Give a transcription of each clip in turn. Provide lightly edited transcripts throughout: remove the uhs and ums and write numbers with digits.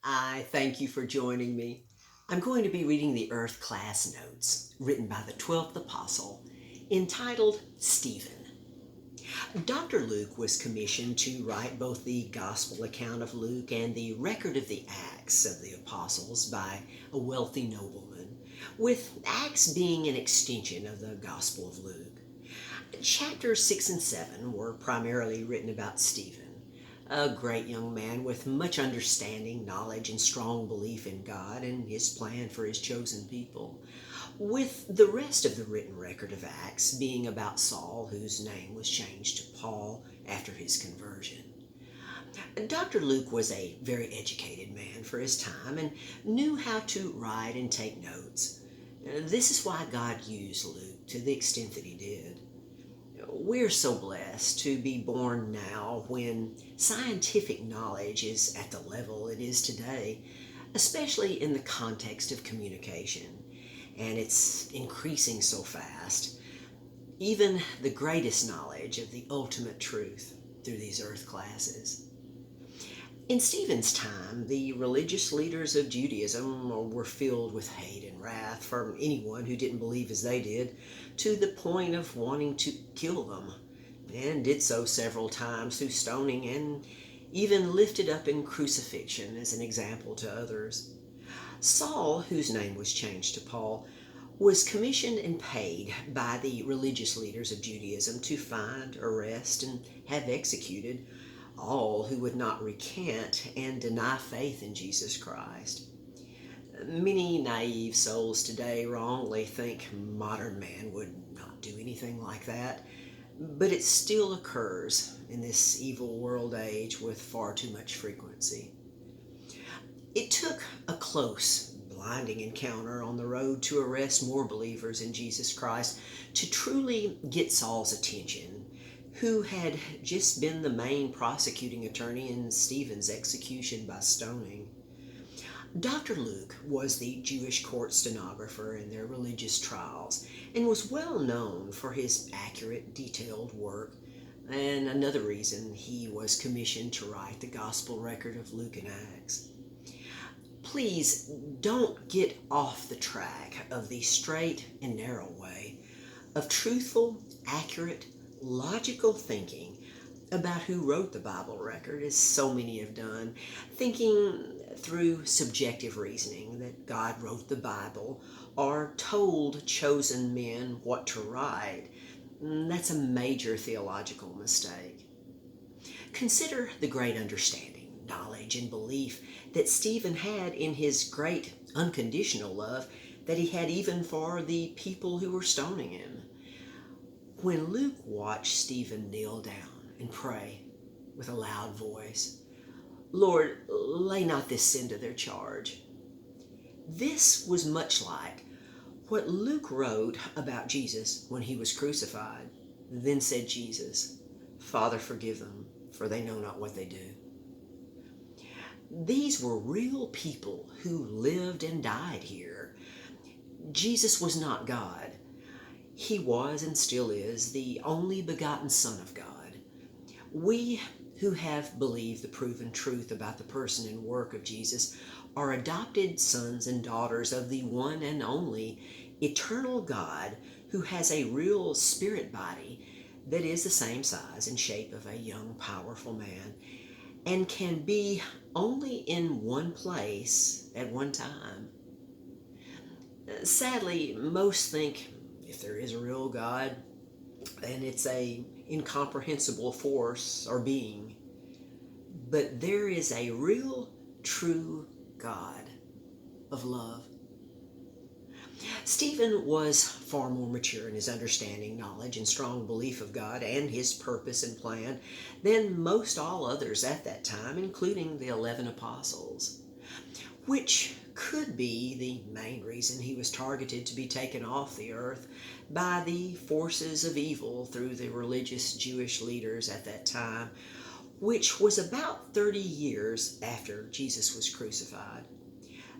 I thank you for joining me. I'm going to be reading the Earth class notes written by the 12th apostle entitled Stephen. Dr. Luke was commissioned to write both the gospel account of Luke and the record of the Acts of the Apostles by a wealthy nobleman, with Acts being an extension of the Gospel of Luke. Chapters 6 and 7 were primarily written about Stephen, a great young man with much understanding, knowledge, and strong belief in God and his plan for his chosen people, with the rest of the written record of Acts being about Saul, whose name was changed to Paul after his conversion. Dr. Luke was a very educated man for his time and knew how to write and take notes. This is why God used Luke to the extent that he did. We're so blessed to be born now when scientific knowledge is at the level it is today, especially in the context of communication, and it's increasing so fast. Even the greatest knowledge of the ultimate truth through these earth classes. In Stephen's time, the religious leaders of Judaism were filled with hate and wrath from anyone who didn't believe as they did, to the point of wanting to kill them, and did so several times through stoning and even lifted up in crucifixion as an example to others. Saul, whose name was changed to Paul, was commissioned and paid by the religious leaders of Judaism to find, arrest, and have executed all who would not recant and deny faith in Jesus Christ. Many naive souls today wrongly think modern man would not do anything like that, but it still occurs in this evil world age with far too much frequency. It took a close, blinding encounter on the road to arrest more believers in Jesus Christ to truly get Saul's attention, who had just been the main prosecuting attorney in Stephen's execution by stoning. Dr. Luke was the Jewish court stenographer in their religious trials and was well known for his accurate, detailed work, and another reason he was commissioned to write the gospel record of Luke and Acts. Please don't get off the track of the straight and narrow way of truthful, accurate, logical thinking about who wrote the Bible record, as so many have done, thinking through subjective reasoning that God wrote the Bible or told chosen men what to write. That's a major theological mistake. Consider the great understanding, knowledge, and belief that Stephen had in his great unconditional love that he had even for the people who were stoning him. When Luke watched Stephen kneel down and pray with a loud voice, "Lord, lay not this sin to their charge," this was much like what Luke wrote about Jesus when he was crucified. Then said Jesus, "Father, forgive them, for they know not what they do." These were real people who lived and died here. Jesus was not God. He was and still is the only begotten Son of God. We who have believed the proven truth about the person and work of Jesus are adopted sons and daughters of the one and only eternal God, who has a real spirit body that is the same size and shape of a young, powerful man, and can be only in one place at one time. Sadly, most think if there is a real God, then it's a incomprehensible force or being. But there is a real, true God of love. Stephen was far more mature in his understanding, knowledge, and strong belief of God and his purpose and plan than most all others at that time, including the 11 apostles, which could be the main reason he was targeted to be taken off the earth by the forces of evil through the religious Jewish leaders at that time, which was about 30 years after Jesus was crucified.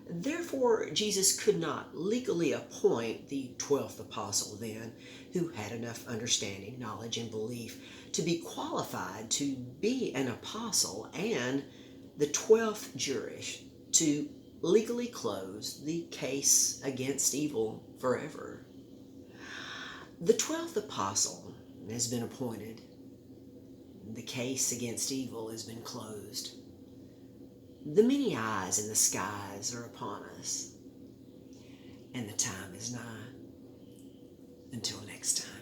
Therefore, Jesus could not legally appoint the 12th apostle then, who had enough understanding, knowledge, and belief to be qualified to be an apostle and the 12th Jewish. to legally close the case against evil forever. The 12th apostle has been appointed. The case against evil has been closed. The many eyes in the skies are upon us, and the time is nigh. Until next time.